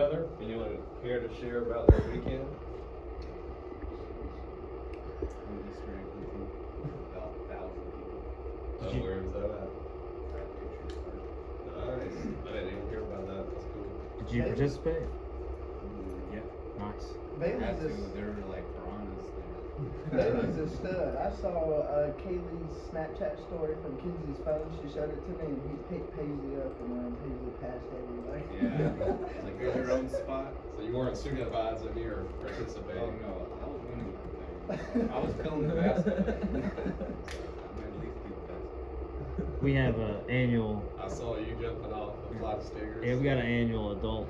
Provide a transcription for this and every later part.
Anyone care to share about their weekend? About 1,000 people. Oh, where was that at? Nice. I didn't even hear about that. That's cool. Did you participate? Yeah. Nice. Had to. There were like piranhas there. Bailey's a stud. I saw Kaylee's Snapchat story from Kenzie's phone. She showed it to me, and he picked Paisley up, and Paisley passed everybody. Yeah. Like there's your own spot. So you weren't supervising me or Oh participating? no, I was winning that thing. I was filling the basket. So I might at least be the best. We have an annual. I saw you jumping off a flight of stickers. Yeah, we got an annual adult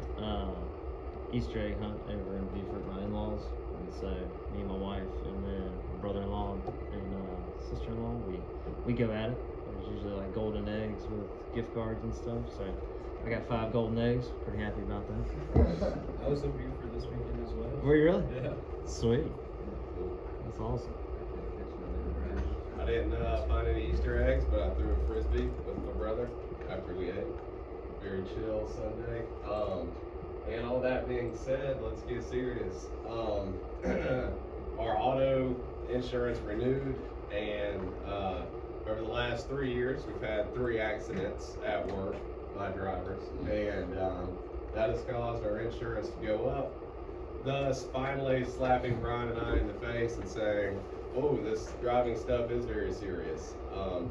Easter egg hunt over in Beaufort, my in-laws, and so me and my wife, and then my brother-in-law and sister-in-law, we go at it. There's usually like golden eggs with gift cards and stuff. So I got 5 golden eggs. Pretty happy about that. I was in Beaufort this weekend as well. Were you really? Yeah. Sweet. That's awesome. I didn't find any Easter eggs, but I threw a frisbee with my brother after we ate. Very chill Sunday. And all that being said, let's get serious. Our auto insurance renewed, and over the last 3 years, we've had 3 accidents at work by drivers, and that has caused our insurance to go up. Thus, finally slapping Brian and I in the face and saying, "Oh, this driving stuff is very serious."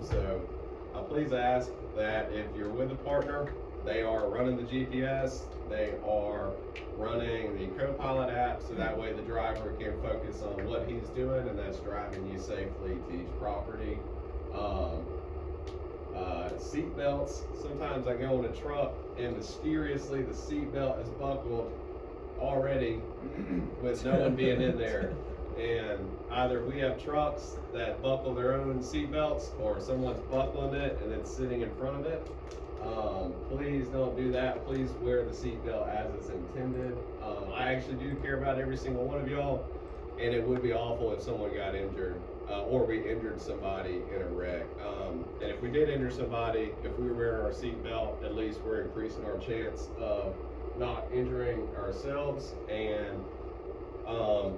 So, please ask that if you're with a partner, they are running the GPS, they are running the co-pilot app, so that way the driver can focus on what he's doing, and that's driving you safely to each property. Seat belts. Sometimes I go in a truck and mysteriously the seat belt is buckled already with no one being in there. And either we have trucks that buckle their own seat belts, or someone's buckling it and it's sitting in front of it. Please don't do that. Please wear the seat belt as it's intended. I actually do care about every single one of y'all, and it would be awful if someone got injured or we injured somebody in a wreck. And if we did injure somebody, if we were wearing our seat belt, at least we're increasing our chance of not injuring ourselves. And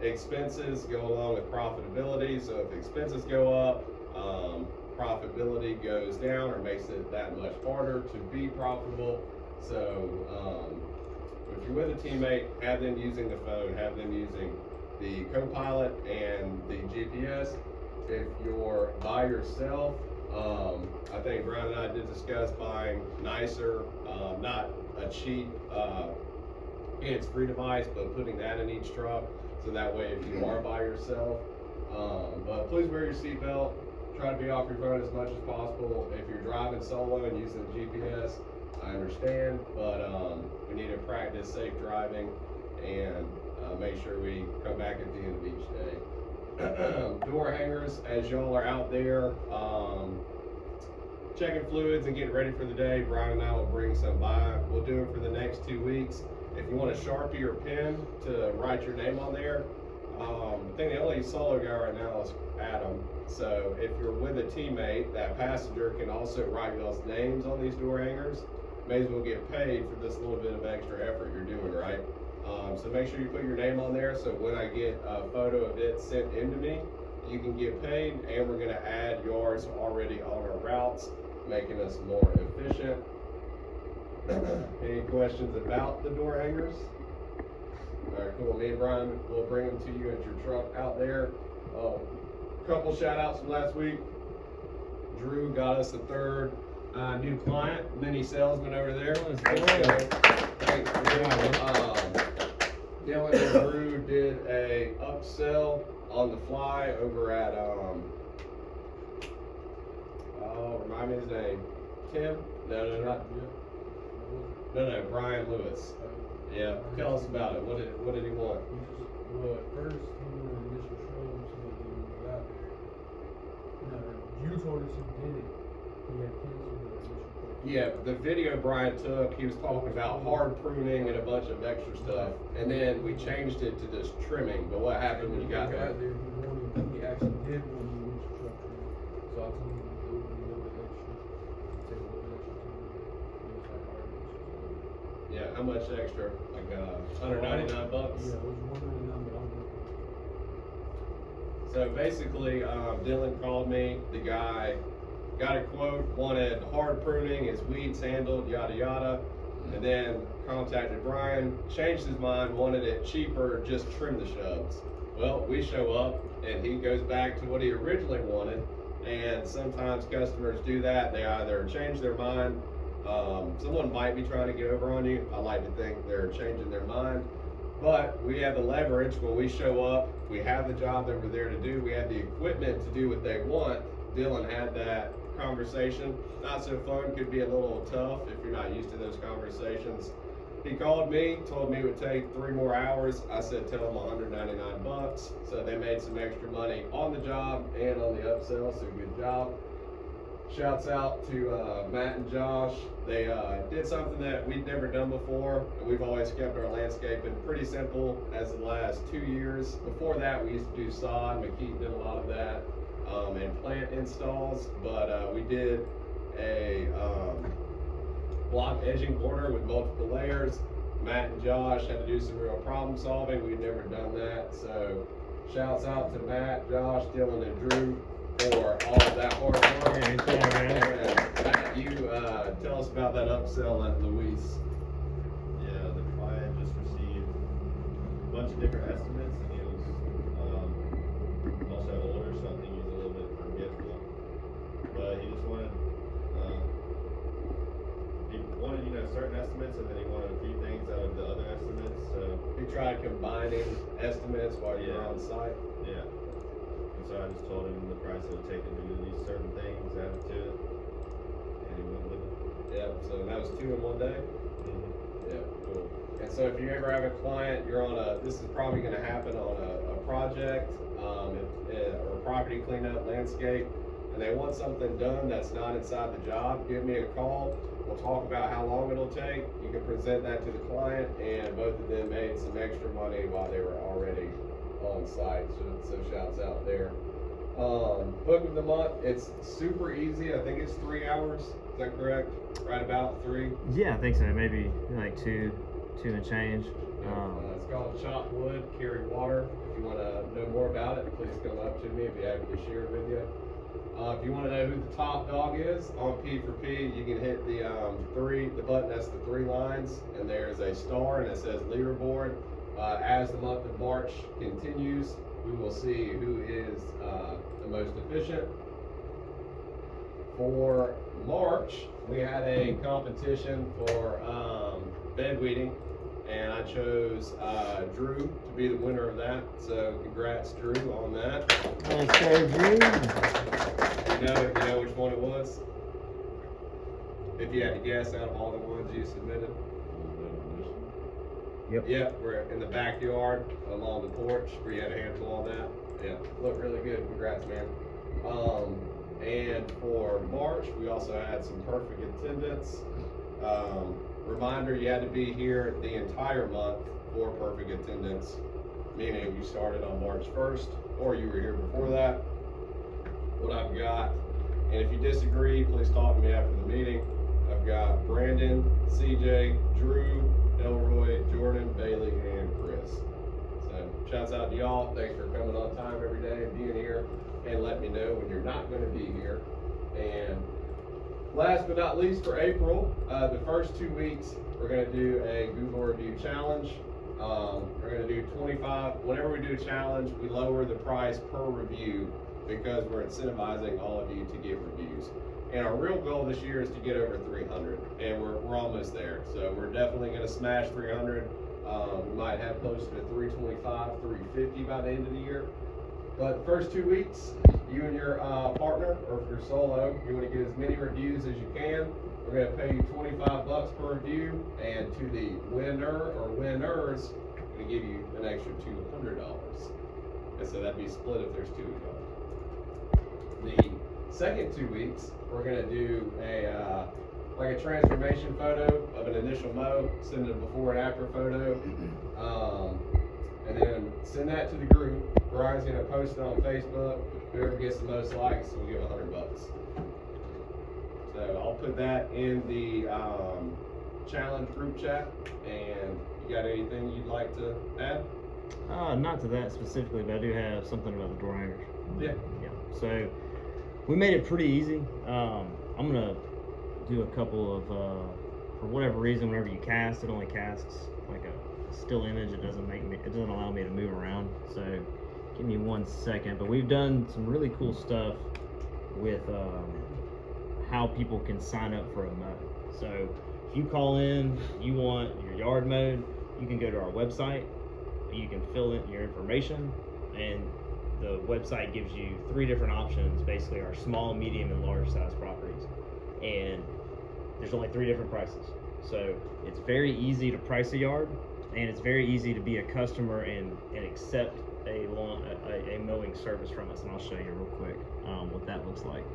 expenses go along with profitability. So if expenses go up, profitability goes down, or makes it that much harder to be profitable. So if you're with a teammate, have them using the phone, have them using the co-pilot and the GPS. If you're by yourself, I think Brian and I did discuss buying nicer, not a cheap hands-free device, but putting that in each truck, so that way if you are by yourself. But please wear your seatbelt. Try to be off your phone as much as possible. If you're driving solo and using the GPS, I understand, but we need to practice safe driving and make sure we come back at the end of each day. Door hangers, as y'all are out there checking fluids and getting ready for the day, Brian and I will bring some by. We'll do it for the next 2 weeks. If you want a Sharpie or pen to write your name on there, I think the only solo guy right now is Adam. So if you're with a teammate, that passenger can also write y'all's names on these door hangers. May as well get paid for this little bit of extra effort you're doing, right? So make sure you put your name on there, so when I get a photo of it sent into me, you can get paid, and we're gonna add yards already on our routes, making us more efficient. Any questions about the door hangers? All right, cool. Me and Brian will bring them to you at your truck out there. Couple shout outs from last week. Drew got us a 3rd new client, mini salesman over there. Thanks, Drew. Dylan and Drew did a upsell on the fly over at remind me his name. Tim? No, Brian Lewis. Yeah, tell us about it. What did he want? Well, at first, he wanted an initial show so that when we got there. No, you told us he did it. He had canceled the initial show. Yeah, the video Brian took, he was talking about hard pruning and a bunch of extra stuff. And then we changed it to just trimming. But what happened when you got there? He actually did want the initial structure. So I told him it would be a little bit extra. Take a little bit extra time. He was like, alright, Yeah, how much extra? Like, $199? Yeah, it was $199, but I'm looking. So basically, Dylan called me, the guy got a quote, wanted hard pruning, his weeds handled, yada yada, and then contacted Brian, changed his mind, wanted it cheaper, just trim the shrubs. Well, we show up and he goes back to what he originally wanted, and sometimes customers do that. They either change their mind, someone might be trying to get over on you. I like to think they're changing their mind. But we have the leverage when we show up, we have the job that we're there to do, we have the equipment to do what they want. Dylan had that conversation. Not so fun, could be a little tough if you're not used to those conversations. He called me, told me it would take 3 more hours. I said, tell him $199. So they made some extra money on the job and on the upsell, so good job. Shouts out to Matt and Josh. They did something that we'd never done before, and we've always kept our landscaping pretty simple as the last 2 years. Before that, we used to do sod. McKeith did a lot of that, and plant installs, but we did a block edging border with multiple layers. Matt and Josh had to do some real problem solving. We'd never done that, so shouts out to Matt, Josh, Dylan, and Drew for all of that hard work. Yeah, good job, man. And Matt, you tell us about that upsell at Luis. Yeah, the client just received a bunch of different estimates, and he was also ordered something. He was a little bit forgetful, but he just wanted certain estimates, and then he wanted a few things out of the other estimates. So You tried combining estimates while you were Yeah. on site? yeah, and so I just told him the price it would take him to do these certain things, added to it, and he went with it. Yeah, so that was 2 in 1 day? Mhm. Yeah, cool. And so if you ever have a client, you're on this is probably gonna happen on a project, or property cleanup, landscape, and they want something done that's not inside the job, give me a call. We'll talk about how long it'll take. You can present that to the client, and both of them made some extra money while they were already on site, so shouts out there. Book of the month, it's super easy. I think it's 3 hours, is that correct? Right about 3? Yeah, I think so. Maybe like two and change. It's called Chop Wood, Carry Water. If you want to know more about it, please come up to me. I'd be happy to share it with you. If you want to know who the top dog is, on P4P, you can hit the button that's the 3 lines, and there's a star, and it says leaderboard. As the month of March continues, we will see who is the most efficient. For March, we had a competition for bed weeding, and I chose Drew to be the winner of that. So congrats, Drew, on that. Nice job, Drew. You know which one it was? If you had to guess out of all the ones you submitted. Yep. Yeah, we're in the backyard along the porch where you had a handful on that. Yeah, looked really good. Congrats, man. And for March, we also had some perfect attendance. Reminder, you had to be here the entire month for perfect attendance, meaning you started on March 1st or you were here before that. What I've got, and if you disagree, please talk to me after the meeting. I've got Brandon, CJ, Drew, Elroy, Jordan, Bailey, and Chris. So shouts out to y'all. Thanks for coming on time every day and being here, and let me know when you're not going to be here. And last but not least, for April, the first 2 weeks, we're going to do a Google review challenge. We're going to do 25. Whenever we do a challenge, we lower the price per review because we're incentivizing all of you to get reviews. And our real goal this year is to get over 300, and we're almost there. So we're definitely going to smash 300. We might have closer to 325, 350 by the end of the year. But the first 2 weeks, you and your partner, or if you're solo, you want to get as many reviews as you can. We're going to pay you $25 per review, and to the winner or winners, we're going to give you an extra $200. And so that'd be split if there's 2 of y'all. The second 2 weeks, we're going to do like a transformation photo of an initial mow, send a before and after photo, and then send that to the group. Brian's going to post it on Facebook. Whoever gets the most likes will give $100. So I'll put that in the challenge group chat. And you got anything you'd like to add? Not to that specifically, but I do have something about the door hangers. Yeah. Yeah. So we made it pretty easy. I'm gonna do a couple of, for whatever reason, whenever you cast, it only casts like a still image. It doesn't allow me to move around. So give me 1 second. But we've done some really cool stuff with how people can sign up for a mode. So if you call in, you want your yard mode, you can go to our website. You can fill in your information, and the website gives you 3 different options, basically our small, medium, and large size properties. And there's only 3 different prices. So it's very easy to price a yard, and it's very easy to be a customer and accept a mowing service from us. And I'll show you real quick what that looks like.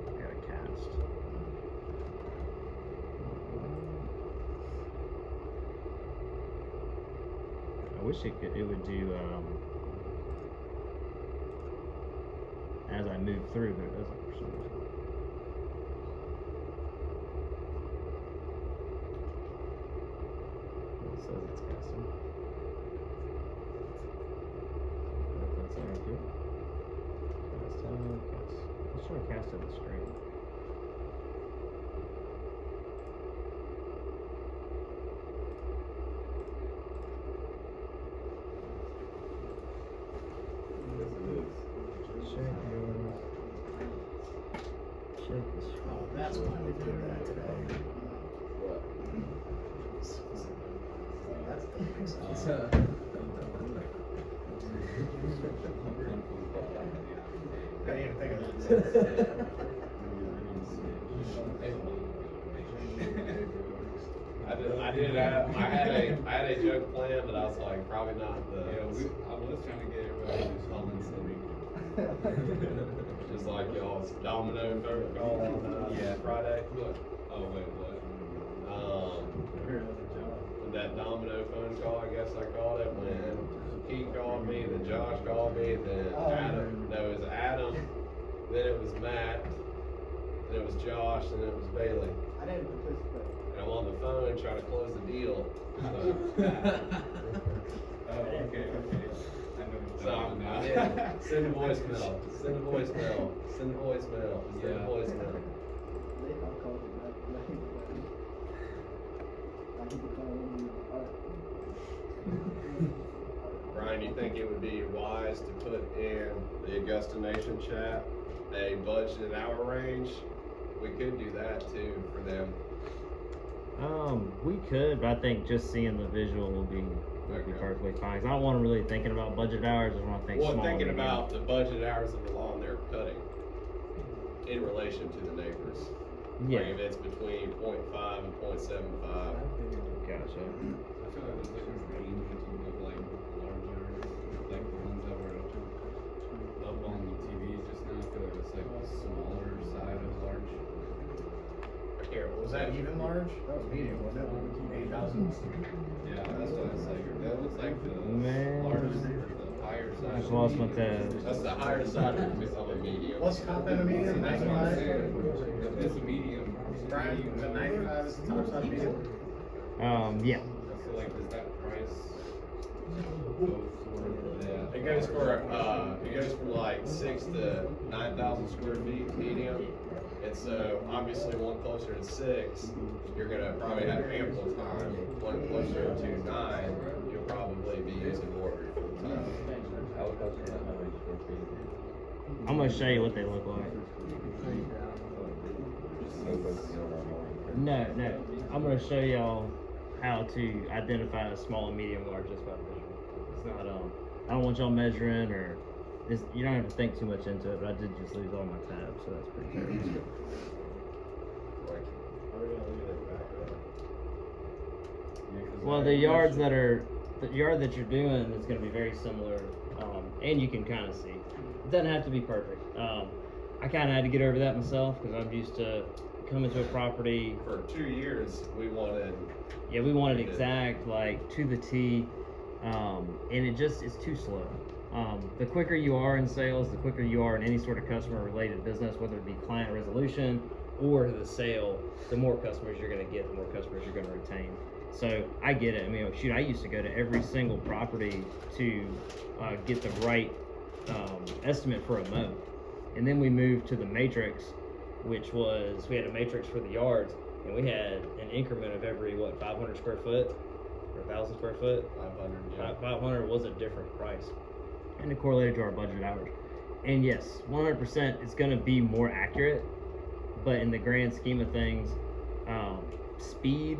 I got a cast. I wish it would do as I move through, but it doesn't for some reason. It says it's casting. If that's accurate. Cast. Let's try to cast it on the screen. Check this. Oh, that's why we did that today. That's the I didn't even think of that. I had a joke planned, but I was like, probably not Yeah, I was trying to get everybody to just call in just like y'all's domino phone call on Friday. What? Oh, wait, what? When that domino phone call, I guess I called it, when Keith called me, then Josh called me, then it was Adam, then it was Matt, then it was Josh, and then it was Bailey. I didn't participate. And I'm on the phone trying to close the deal. Oh, okay. I know what So you're talking I'm about. send a voicemail, send a voicemail, send a voicemail, send a voicemail. I'll call you back. I need to call you. Brian, you think it would be wise to put in the Augusta Nation chat a budgeted hour range? We could do that too for them. We could, but I think just seeing the visual will be Okay. perfectly fine. 'Cause I don't want to really thinking about budget hours. I just want to think Well, small. thinking medium. about the budget hours of the lawn they're cutting in relation to the neighbors. Yeah. Like if it's between 0.5 and 0.75. Gotcha. I feel like there's like a range of like larger, like the ones that were up on the TV just now. I feel like it's like a smaller side of large. Here, Was that even large? That was medium, wasn't it? 8,000? Yeah, that's what it's like. That looks like the Man. largest, the higher side. I just lost my tab. That's the higher side of a medium. What's top end of See, medium? that's what I'm 95? saying. If it's a medium, Brian, is it 95 is the top side of medium? Yeah. I feel like does that price go for that? It goes from like 6,000 to 9,000 square feet medium. And so obviously one closer to 6, you're gonna probably have ample time. One closer to 9, you'll probably be using more of your full time. I'm gonna show you what they look like. No. I'm gonna show y'all how to identify a small and medium large just by visual. It's not I don't want y'all measuring or you don't have to think too much into it, but I did just lose all my tabs, so that's pretty good. Well, the yard that you're doing is going to be very similar, and you can kind of see. It doesn't have to be perfect. I kind of had to get over that myself because I'm used to coming to a property. For 2 years, we wanted. Yeah, we wanted exact, like to the T, and it's too slow. The quicker you are in sales, the quicker you are in any sort of customer related business, whether it be client resolution or the sale, the more customers you're gonna get, the more customers you're gonna retain. So I get it. I mean, shoot, I used to go to every single property to get the right estimate for a mow. And then we moved to the matrix, which was, we had a matrix for the yards, and we had an increment of every, 500 square foot or 1,000 square foot? 500, yeah. 500 was a different price. And it correlated to our budget hours. And yes, 100% it's gonna be more accurate, but in the grand scheme of things, speed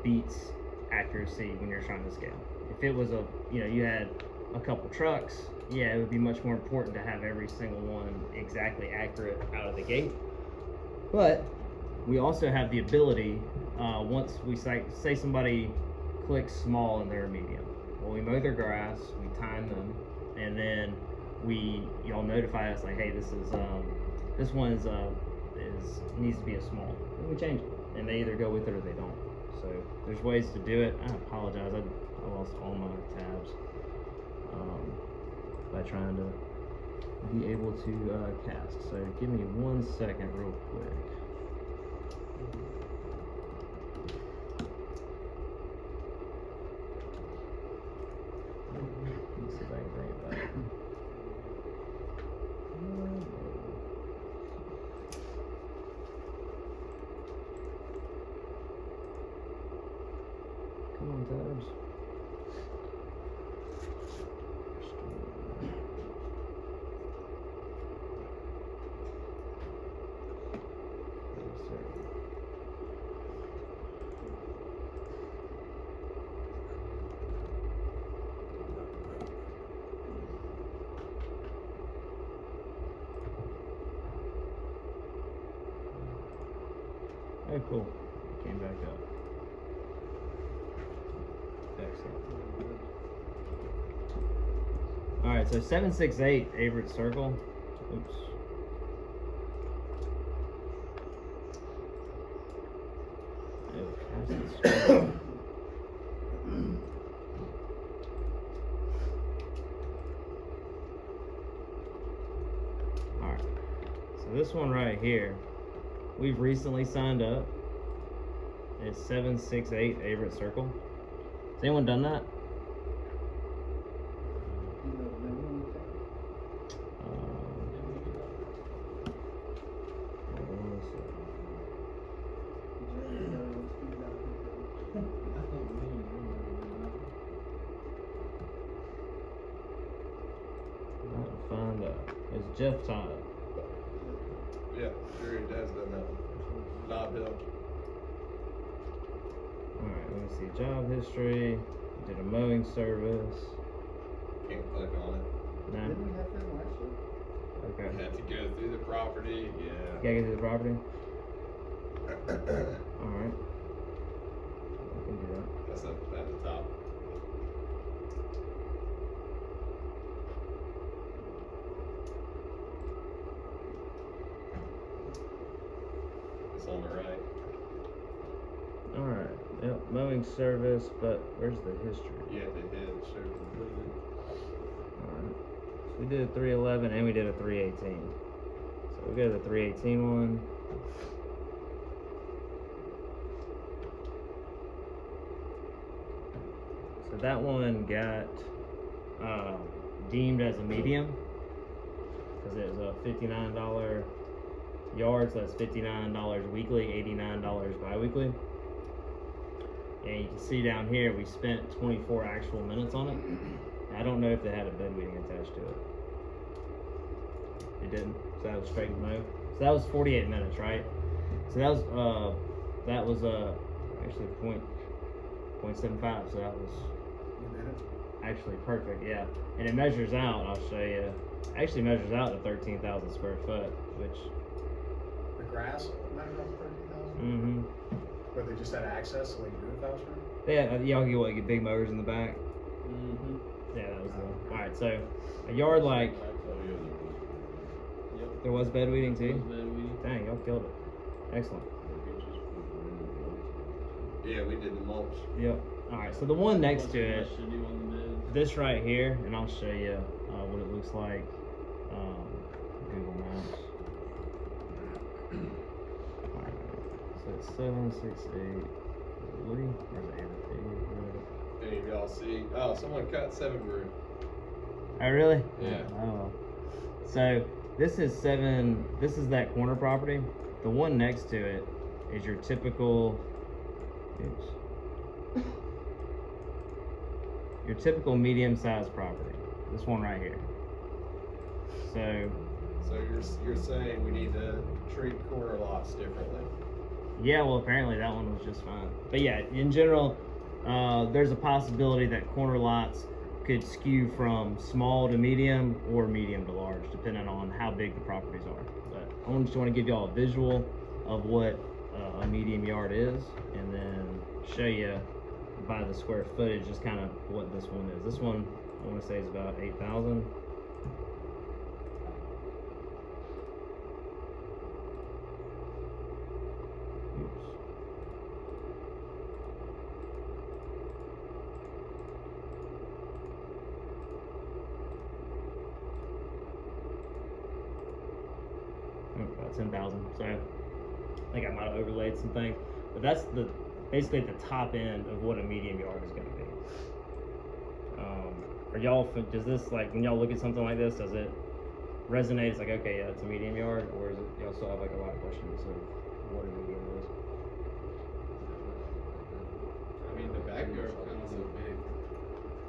beats accuracy when you're trying to scale. If it was you had a couple trucks, yeah, it would be much more important to have every single one exactly accurate out of the gate. But we also have the ability, once we say somebody clicks small and they're a medium, well, we mow their grass, we time them, and then y'all notify us like, hey, this one needs to be a small, and we change it, and they either go with it or they don't. So there's ways to do it. I apologize, I lost all my tabs by trying to be able to cast. So give me 1 second real quick. Let me see if I can bring it back. Come on, tabs. Oh, cool. It came back up. Excellent. Alright, so 768 Averett Circle. Oops. Oh, cast the screen. Alright. So this one right here, we've recently signed up. It's 768 Averett Circle. Has anyone done that? Find out. It's Jeff Todd. Yeah, sure he has done that. Not Bill. Alright, let me see. Job history. Did a mowing service. Can't click on it. No. Didn't we have them last year? Okay. Had to go through the property, yeah. Gotta get to the property? Alright. I can do that. That's up at the top. It's on the right. Alright. Yep, mowing service, but where's the history? You have to hit show completed. Alright. So we did a 311 and we did a 318. So we'll go to the 318 one. So that one got deemed as a medium because it was a $59 yard, so that's $59 weekly, $89 bi-weekly. And you can see down here we spent 24 actual minutes on it. I don't know if they had a bed weeding attached to it. It didn't. So that was straight mow. So that was 48 minutes, right? So that was actually 0.75. So that was actually perfect, yeah. And it measures out, I'll show you. Actually measures out to 13,000 square foot, which. The grass, measured out 30,000? But they just had access so they could do it faster? Yeah, y'all get big motors in the back. Yeah, that was the. Alright, so a yard like. There was bed weeding too? Dang, y'all killed it. Excellent. Yeah, we did the mulch. Yep. Alright, so the one next to it, this right here, and I'll show you what it looks like. Google Maps. So it's 7, 6, 8. Woody? Or is it 8? Any of y'all see? Oh, someone cut 7 brood. Oh, really? Yeah. Oh. So this is 7. This is that corner property. The one next to it is your typical. Oops. Your typical medium-sized property. This one right here. So. So you're saying we need to treat corner lots differently? Yeah, well, apparently that one was just fine. But yeah, in general, there's a possibility that corner lots could skew from small to medium or medium to large, depending on how big the properties are. But I just want to give y'all a visual of what a medium yard is, and then show you by the square footage just kind of what this one is. This one, I want to say, is about 8,000. About 10,000. So I think I might have overlaid some things, but that's basically at the top end of what a medium yard is going to be. Are y'all? Does this, like, when y'all look at something like this, does it resonate? It's like, okay, yeah, it's a medium yard, or is it y'all still have like a lot of questions of what a medium is? I mean, the backyard kind of so big.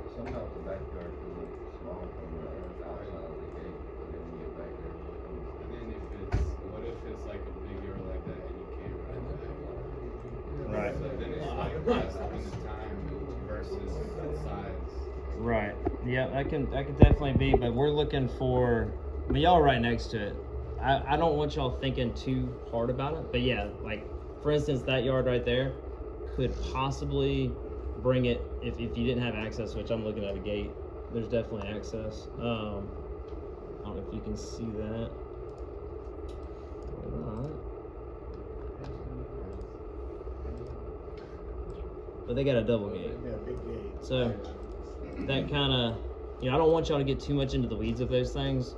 Sometimes the backyard can look small from the outside of the gate, but then when you get back there, it becomes. And then what if it's like a big yard like that and you can't run the backyard? Right. So then it's like less in the time versus the size. Right. Yeah, that can definitely be, but we're looking for. I mean, y'all are right next to it. I don't want y'all thinking too hard about it, but yeah, like for instance, that yard right there could possibly bring it if you didn't have access, which I'm looking at a gate. There's definitely access. I don't know if you can see that or not. But they got a double gate. Yeah, big gate. So that kind of, I don't want y'all to get too much into the weeds of those things,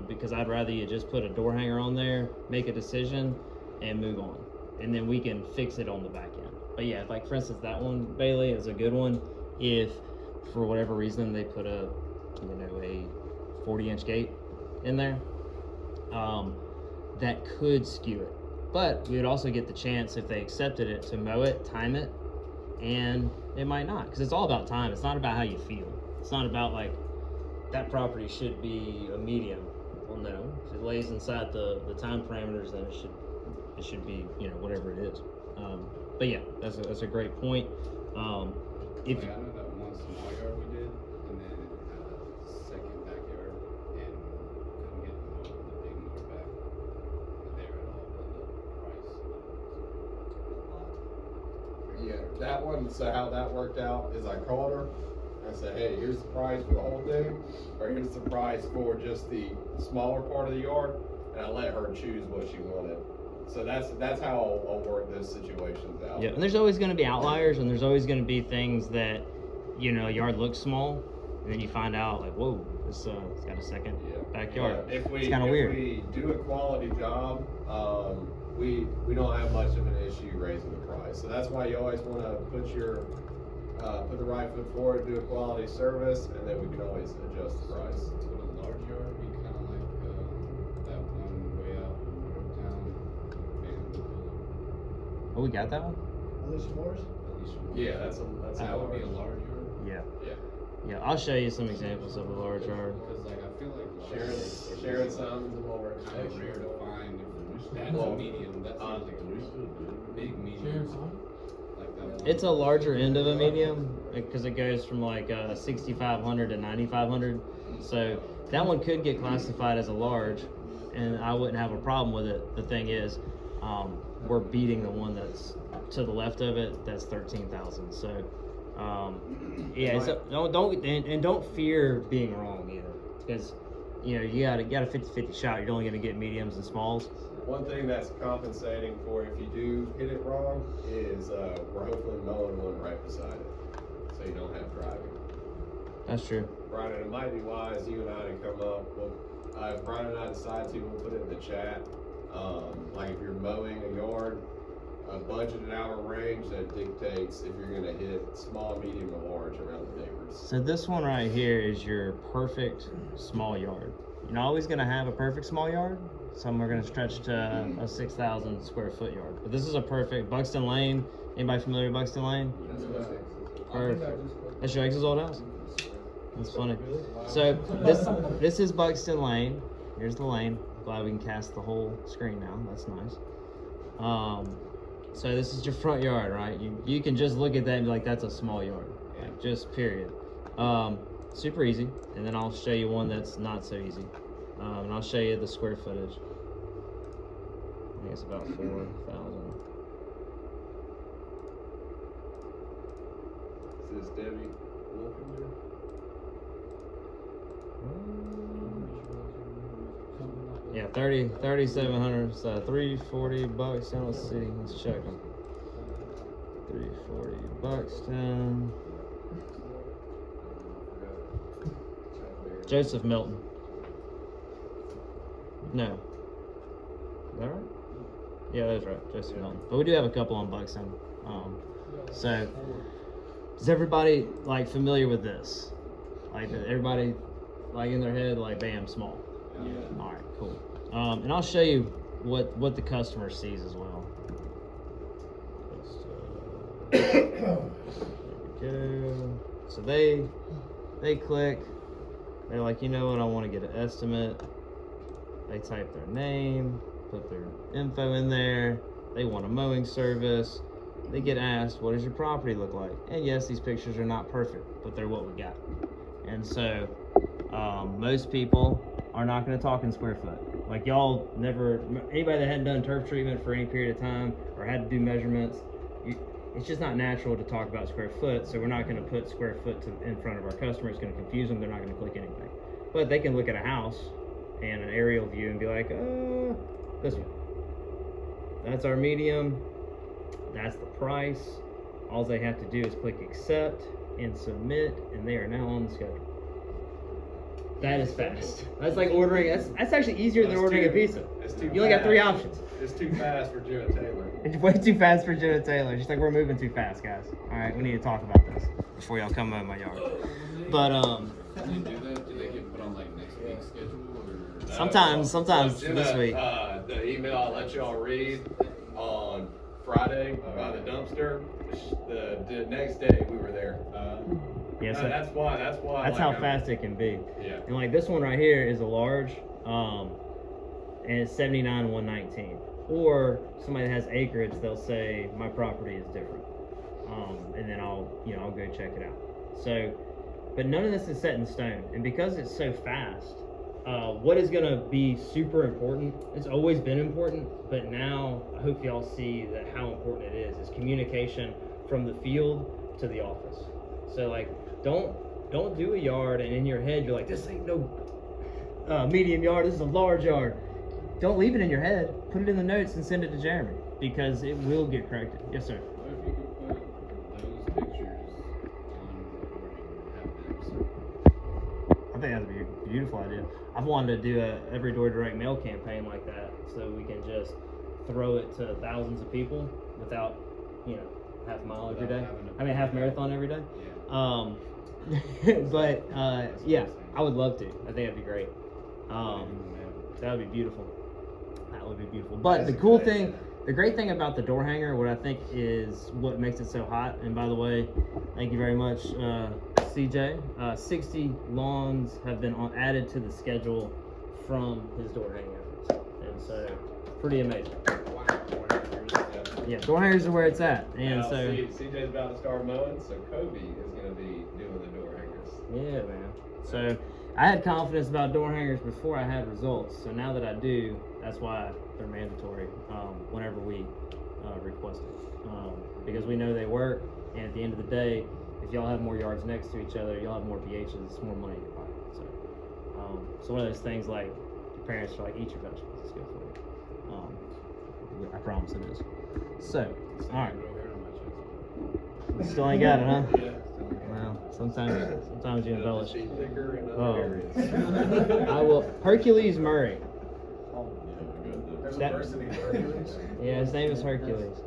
because I'd rather you just put a door hanger on there, make a decision, and move on. And then we can fix it on the back end. But yeah, like for instance, that one, Bailey, is a good one. If for whatever reason they put a 40-inch gate in there, that could skew it. But we would also get the chance, if they accepted it, to mow it, time it, and it might not, because it's all about time. It's not about how you feel. It's not about like that property should be a medium. Well, no, if it lays inside the time parameters, then it should be whatever it is. But yeah, that's a great point. If Like, I know that one small yard we did, and then second backyard, and couldn't get the big mower back there at all, but the price was a lot. Yeah, that one, so how that worked out is I called her, I said, hey, here's the price for the whole thing, or here's the price for just the smaller part of the yard, and I let her choose what she wanted. So that's how I'll work those situations out. Yeah, and there's always going to be outliers, and there's always going to be things that, a yard looks small, and then you find out, like, whoa, it's got a second backyard. If it's kind of weird. If we do a quality job, we don't have much of an issue raising the price. So that's why you always want to put the right foot forward, do a quality service, and then we can always adjust the price. Would a large yard be kind of like that one way out in Middletown? Oh, we got that one? Alicia Moore's? Yeah, that's That how would be a ours- large yard? Yeah. Yeah, I'll show you some examples of a large yard. Because like I feel like large Sharon Sons and more. kind of rare to find. If that's Well, a medium, that sounds like a big medium. Like that one. It's a larger end of a medium, because it goes from like 6,500 to 9,500. So that one could get classified as a large, and I wouldn't have a problem with it. The thing is, we're beating the one that's to the left of it. That's 13,000. So yeah, so don't fear being wrong either, because you got a 50-50 shot. You're only going to get mediums and smalls. One thing that's compensating for if you do hit it wrong is we're hopefully mowing one right beside it, so you don't have driving. That's true. Brian, it might be wise you and I to come up. Well, if Brian and I decide to, we'll put it in the chat. Like if you're mowing a yard, a budgeted hour range that dictates if you're gonna hit small, medium, or large around the neighbors. So this one right here is your perfect small yard. You're not always gonna have a perfect small yard. Some are gonna stretch to a 6,000 square foot yard. But this is a perfect Buxton Lane. Anybody familiar with Buxton Lane? Perfect. That's your ex's old house? That's funny. So this is Buxton Lane. Here's the lane. Glad we can cast the whole screen now. That's nice. So this is your front yard, right? You can just look at that and be like, that's a small yard. Like, just period. Super easy. And then I'll show you one that's not so easy. And I'll show you the square footage. I think it's about 4,000. Is this Debbie Wolfinger? Yeah, 3,700, so $340. Then let's see, let's check them. $340. Joseph Milton. No. Is that right? Yeah, that's right, Joseph Milton. But we do have a couple on Buxton. So, is everybody like familiar with this? Like everybody, like in their head, like bam, small. Yeah. All right, cool. And I'll show you what the customer sees as well. There we go. So they click. They're like, you know what? I want to get an estimate. They type their name, put their info in there. They want a mowing service. They get asked, what does your property look like? And yes, these pictures are not perfect, but they're what we got. And so most people are not going to talk in square foot. Like y'all never, anybody that hadn't done turf treatment for any period of time or had to do measurements, it's just not natural to talk about square foot. So we're not going to put square foot in front of our customer. It's going to confuse them. They're not going to click anything. But they can look at a house and an aerial view and be like, this one. That's our medium. That's the price. All they have to do is click accept and submit, and they are now on the schedule. That is fast. That's like ordering. That's actually easier than ordering a pizza. You only got 3 options. It's too fast for Joe and Taylor. It's way too fast for Jenna Taylor. She's like, we're moving too fast, guys. All right, we need to talk about this before y'all come in my yard. But Do they do that? Do they get put on like next week's schedule or? sometimes Jenna, this week. The email I let y'all read on Friday by the dumpster. The next day we were there. Yes, That's why. that's like, how fast it can be. Yeah. And like this one right here is a large, and it's 79,119. Or somebody that has acreage, they'll say my property is different, and then I'll go check it out. So, but none of this is set in stone, and because it's so fast, what is going to be super important? It's always been important, but now I hope y'all see that how important it is communication from the field to the office. So like, don't do a yard and in your head you're like, this ain't no medium yard, this is a large yard. Don't leave it in your head. Put it in the notes and send it to Jeremy because it will get corrected. Yes, sir. What if you could put those pictures on recording and have them? I think that'd be a beautiful idea. I've wanted to do a every door direct mail campaign like that so we can just throw it to thousands of people without, half a mile every day. I mean, half marathon every day. Yeah. But yeah, I would love to. I think that'd be great. That would be beautiful. That would be beautiful. But the cool thing, the great thing about the door hanger, what I think is what makes it so hot. And by the way, thank you very much, CJ. 60 lawns have been added to the schedule from his door hanging efforts, and so pretty amazing. Yeah, door hangers are where it's at, and Now, so CJ's about to start mowing, so Kobe is going to be doing the door hangers. yeah, man. So I had confidence about door hangers before I had results. So now that I do, that's why they're mandatory whenever we request it, because we know they work. And at the end of the day, if y'all have more yards next to each other, y'all have more BHs, it's more money in your pocket. So one of those things like your parents are like, eat your vegetables, it's good for you. I promise it is. So, all right. Still ain't got it, huh? Yeah. Well, sometimes you embellish. Sheet thicker in other Oh. areas. I will. Hercules Murray. There's a That- person named Hercules? Yeah, his name is Hercules.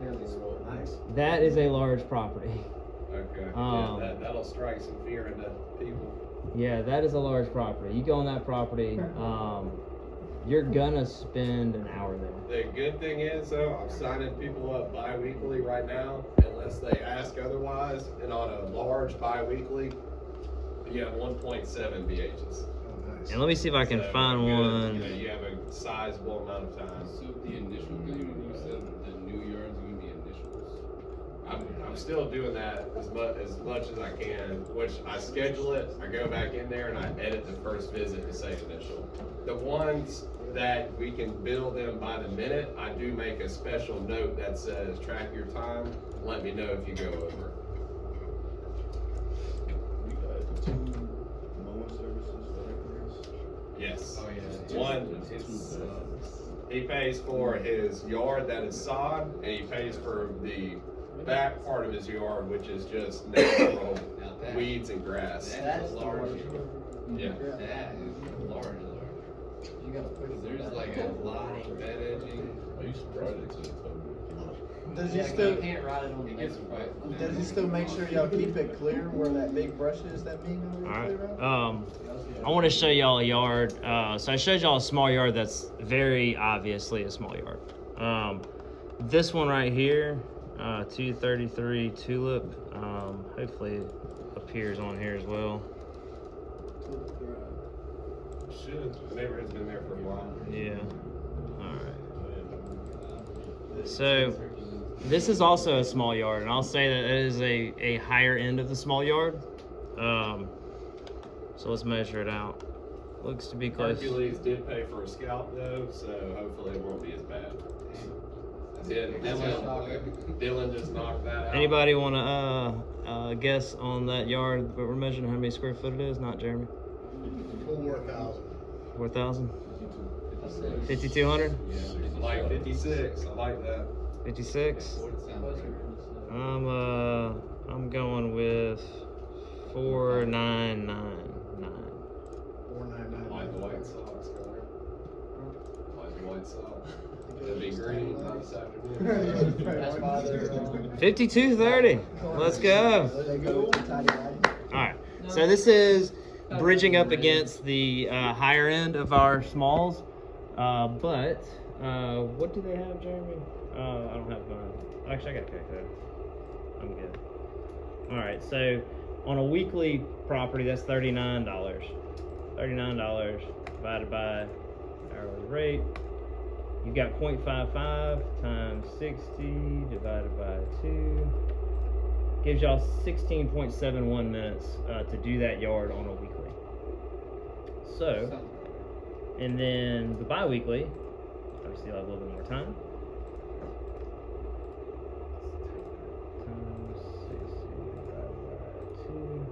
Nice. That is a large property. Okay, Um, yeah, that'll strike some fear into people. Yeah, that is a large property. You go on that property, you're gonna spend an hour there. The good thing is though, I'm signing people up bi-weekly right now, unless they ask otherwise, and on a large bi-weekly, you have 1.7 BHs. Oh, nice. And let me see if I can So, find good, one. You know, you have a sizable amount of time. So the initial thing, when you said the new yard's gonna be initials. I'm still doing that as much as I can, which I schedule it, I go back in there and I edit the first visit to say initial. The ones that we can bill them by the minute, I do make a special note that says track your time, let me know if you go over. You got 2 mowing services for Hercules? Yes. Oh, yeah. One, he pays for his yard that is sod, and he pays for the back part of his yard, which is just natural Now that- weeds and grass. That's large. Yeah. That is large. You gotta push it. There's like a lot of bed edging. I used to ride it to the top. Does he Yeah, still, you can't ride it on the It gets next wet. does he still make sure y'all keep it clear where that big brush is that mean over All there? right. I want to show y'all a yard. So I showed y'all a small yard that's very obviously a small yard. This one right here, 233 Tulip. Hopefully it appears on here as well. Should, the neighborhood's been there for a while. Yeah. All right. So this is also a small yard, and I'll say that it is a higher end of the small yard. So let's measure it out. Looks to be close. Hercules did pay for a scalp though, so hopefully it won't be as bad. Dylan just knocked that out. Anybody want to guess on that yard? But we're measuring how many square foot it is, not Jeremy. 4,000. 4,000. 5,200. Yeah, like 56. I like that. 56. What it sounds like. I'm going with 4,999. 499. Like the White Sox, color. Like the White Sox. It'll be green this afternoon. That's why they're, 5230. Let's go. they go with the tidy whitey. All right. So this is bridging up against the higher end of our smalls. But what do they have, Jeremy? I don't have mine. Actually, I got Cacto. I'm good. All right. So on a weekly property, that's $39. $39 divided by hourly rate. You've got 0.55 times 60 divided by 2. Gives y'all 16.71 minutes to do that yard on a weekly. So, and then the bi-weekly, obviously you'll have a little bit more time. Times 60 divided by 2.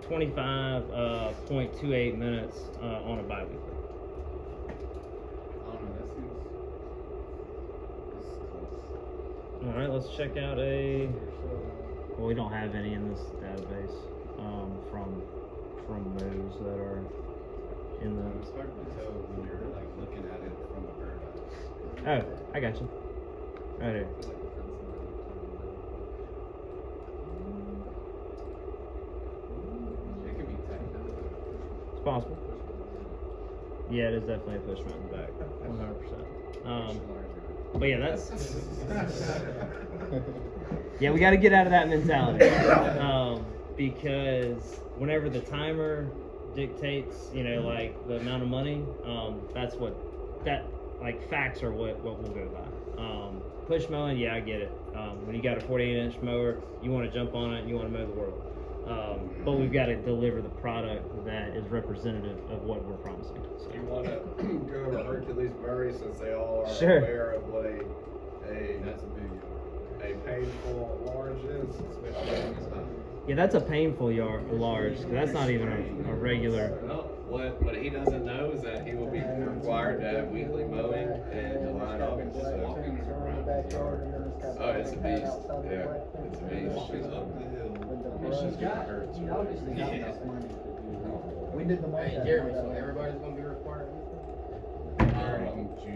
25.28 minutes on a bi-weekly. I don't know, that seems. This is close. All right, let's check out a. Well, we don't have any in this database from those that are in It's hard to tell when you're like looking at it from a bird eye. the. Oh, I got you. Right here. I feel like the fence is it could be tight. It's possible. Yeah, it is definitely a push mountain back, 100%. But yeah, that's. Yeah, we got to get out of that mentality. Because whenever the timer dictates, like the amount of money, that's like facts are what we'll go by. Push mowing, yeah, I get it. When you got a 48-inch mower, you want to jump on it and you want to mow the world. But we've got to deliver the product that is representative of what we're promising. So. You want to go over Hercules Murray since they all are Sure. aware of what That's a big a painful large is, especially Yeah, that's a painful large. 'Cause that's not even a regular. Well, what he doesn't know is that he will be required to have weekly mowing in July and August. So. Oh, it's a beast. Yeah, it's a beast. She's up the hill. She's gonna hurt. He obviously got enough money to do that. We did the Hey, mulch. Jeremy, so everybody's gonna be required?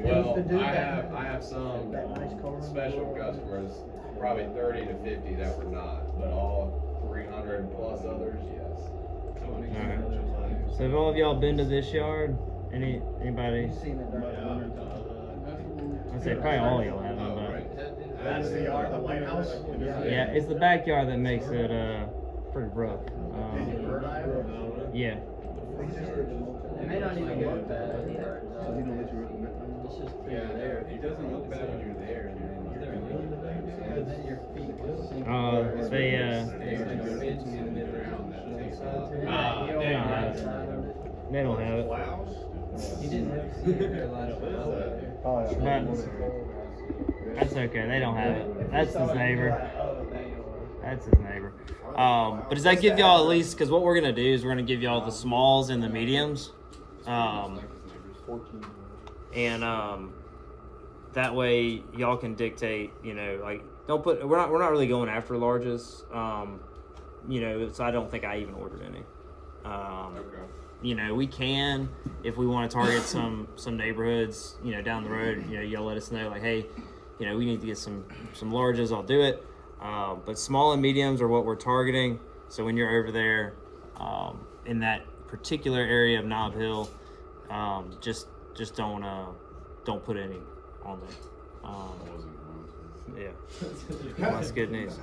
Well, used to do I that. have some That nice car. special customers, probably 30 to 50 that were not, but all 300 plus others, yes. Alright. So have all of y'all been to this yard? Anybody? You seen it during the winter time. I'd say probably all of y'all haven't, Oh, but right. That's the yard, the White House? yeah, it's the backyard that makes it pretty rough. Bird eye? Yeah. It may not even look bad. It's just Yeah, it doesn't look bad when you're there, and then your feet will sink. They there's like a fence in the ground that takes off. they don't have it. You didn't have to see it there last But that's okay. They don't have it. That's his neighbor. That's his neighbor. But does that give y'all at least? Because what we're gonna do is we're gonna give y'all the smalls and the mediums, and that way y'all can dictate. You know, like don't put. We're not really going after larges. You know, so I don't think I even ordered any. Okay. You know, we can if we want to target some neighborhoods. You know, down the road. You know, y'all let us know like, hey, you know, we need to get some larges. I'll do it. But small and mediums are what we're targeting. So when you're over there in that particular area of Nob Hill, just don't put any on there. Yeah, that's good news.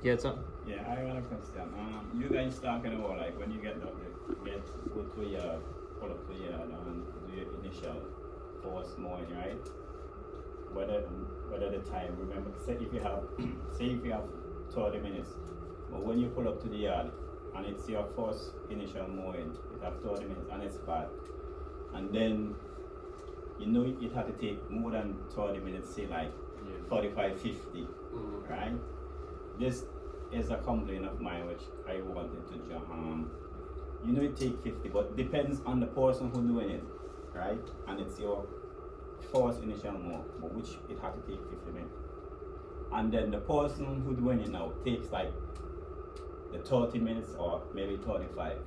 Yeah, it's up. Yeah, I got a question. You guys talking about like when you get go to your pull up to your do your initial force mowing, right? Whether the time, remember, say if you have 30 minutes, but when you pull up to the yard and it's your first initial mowing, it have 30 minutes and it's bad, and then you know it had to take more than 30 minutes, say like 45, 50, right? This is a complaint of mine which I wanted to jump. You know it take 50, but depends on the person who doing it, right? And it's your first initial mow, but which it had to take 50 minutes. And then the person who doing it now takes like the 30 minutes or maybe 35.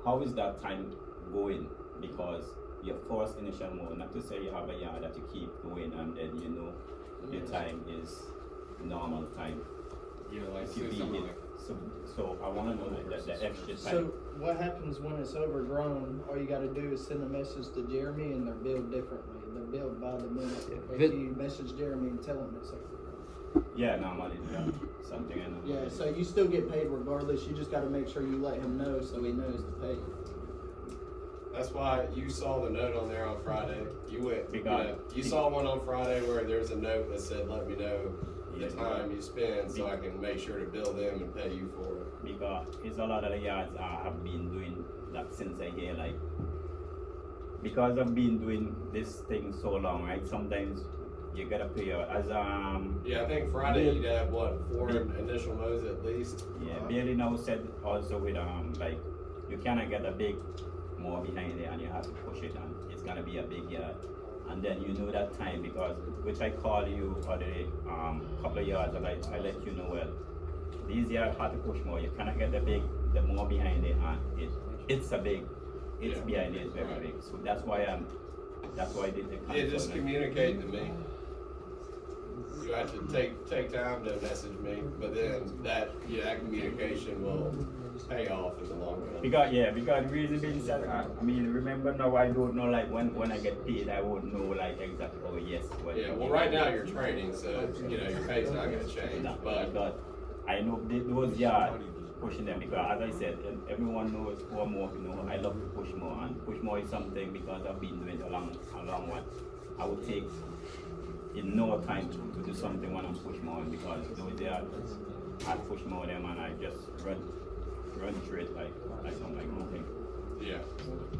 How is that time going? Because your first initial mow, not to say you have a yard that you keep going and then you know your time is normal time. Yeah, like If you say beat something it. like So I want to know the extra time. So what happens when it's overgrown? All you got to do is send a message to Jeremy, and they're billed differently. They're billed by the minute. If you message Jeremy and tell him it's overgrown. Yeah, normally something. I know. Yeah, so you still get paid regardless. You just got to make sure you let him know so he knows to pay you. That's why you saw the note on there on Friday. You went, Because- you saw one on Friday where there's a note that said, let me know the time you spend so I can make sure to bill them and pay you for it. Because it's a lot of the yards have been doing that since I hear like, because I've been doing this thing so long, right? Sometimes you gotta pay out as Yeah, I think Friday you'd have what, 4 initial mows at least? yeah, Bailey now said also with like you cannot get a big more behind there and you have to push it and it's gonna be a big yard. And then you know that time because which I call you for the couple of yards and I let you know well these yards have to push more. You cannot get the more behind it and it's a big behind it very big. So that's why I did the Yeah, just console. communicate to me. You have to take time to message me, but then that communication will pay off in the long run. Because the reason being said, I mean, remember now I don't know like when I get paid, I won't know like exactly. Oh yes. Yeah, well, right now you're training, so you know your pay's not going to change. No, But because I know those yards pushing them because as I said, everyone knows who I'm working on. I love to push more and push more is something because I've been doing it a long one. I would take in no time to do something when I'm push more because those yards I push more them and I just run through it like I'm like nothing. yeah,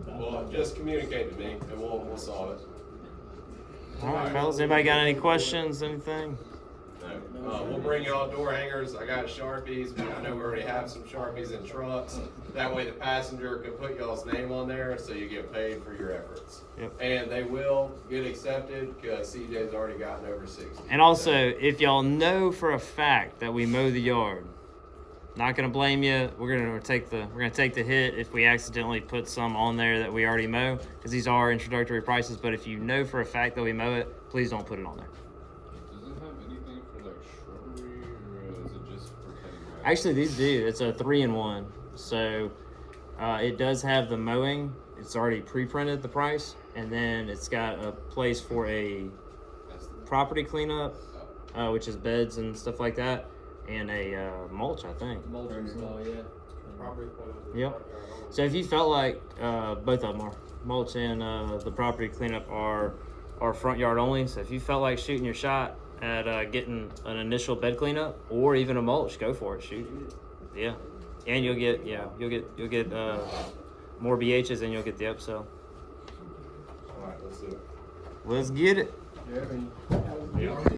well, just communicate to me and we'll solve it. All right, fellas. Anybody got any questions? Anything? No. We'll bring y'all door hangers. I got Sharpies. I know we already have some Sharpies in trucks. That way the passenger can put y'all's name on there so you get paid for your efforts. Yep. And they will get accepted because CJ's already gotten over 60. And also, if y'all know for a fact that we mow the yard, not gonna blame you. We're gonna take the hit if we accidentally put some on there that we already mow, because these are introductory prices. But if you know for a fact that we mow it, please don't put it on there. Does it have anything for like shrubbery, or is it just for cutting grass? Actually, these do. It's a 3-in-1. So it does have the mowing. It's already pre-printed the price, and then it's got a place for a That's the property cleanup, which is beds and stuff like that, and a mulch, I think. Mulch as well, yeah. Property cleanup. Yep. So if you felt like both of them are mulch and the property cleanup are front yard only. So if you felt like shooting your shot at getting an initial bed cleanup or even a mulch, go for it. Shoot. Yeah. And you'll get more BHs and you'll get the upsell. Alright, let's do it. Let's get it. Yeah, I mean,